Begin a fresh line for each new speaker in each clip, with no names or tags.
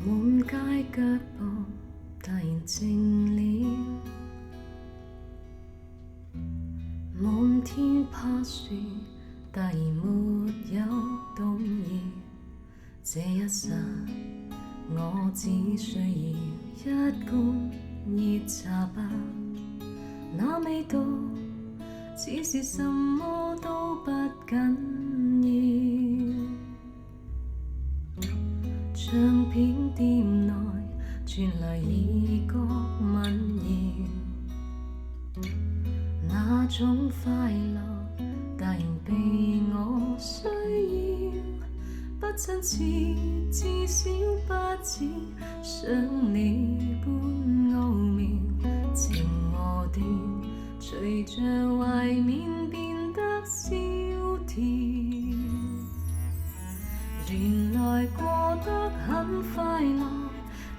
滿街腳步突然靜了，滿天柏樹突然沒有動搖。這一剎，我只需要一罐熱茶吧，那味道只是什麼都不緊要。唱片店內傳來異國民謠，那種快樂突然被我需要，不親切，至少不似想你般奧妙。情和調隨着懷緬變得蕭條，原來過得很快樂，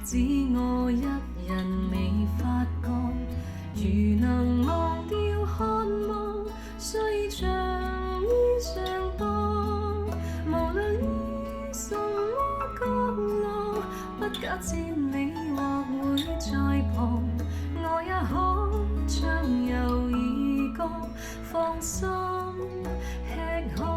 只我一人未發覺。如能忘掉渴望，雖像衣裳多，無論於什麼角落，不假設你或會在旁，我也可暢遊異國，放心吃喝。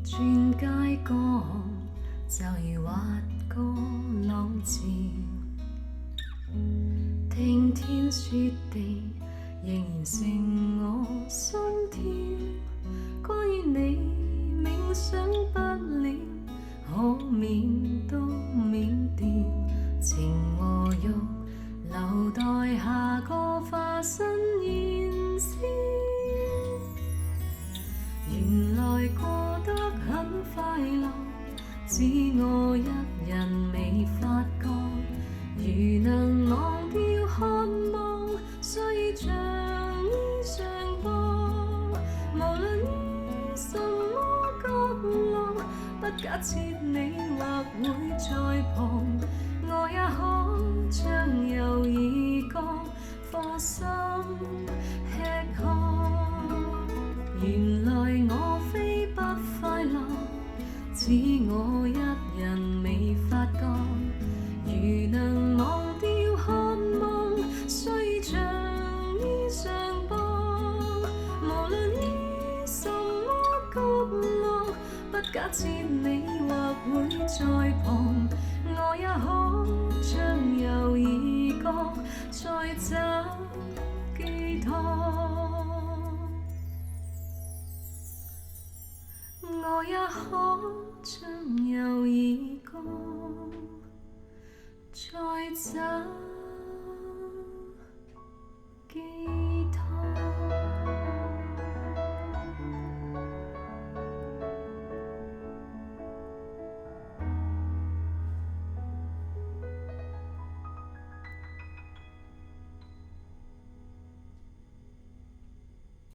轉街過巷，就如劃過浪潮，聽天說地，仍然成我心跳。關於你，冥想不了，可免都免掉。情和欲，留待下個化身燃燒。原來過得很快樂，只我一人未發覺。如能忘掉渴望，雖像衣裳多，無論於什麼角落，不假設你或會在旁，我也可暢遊異國，放心吃喝。原來我非不快樂，只我一人未發覺。如能忘掉渴望，雖像衣裳薄，無論於什麼角落，不假設你或會在旁，我也可暢遊異國，再找寄託。我也可暢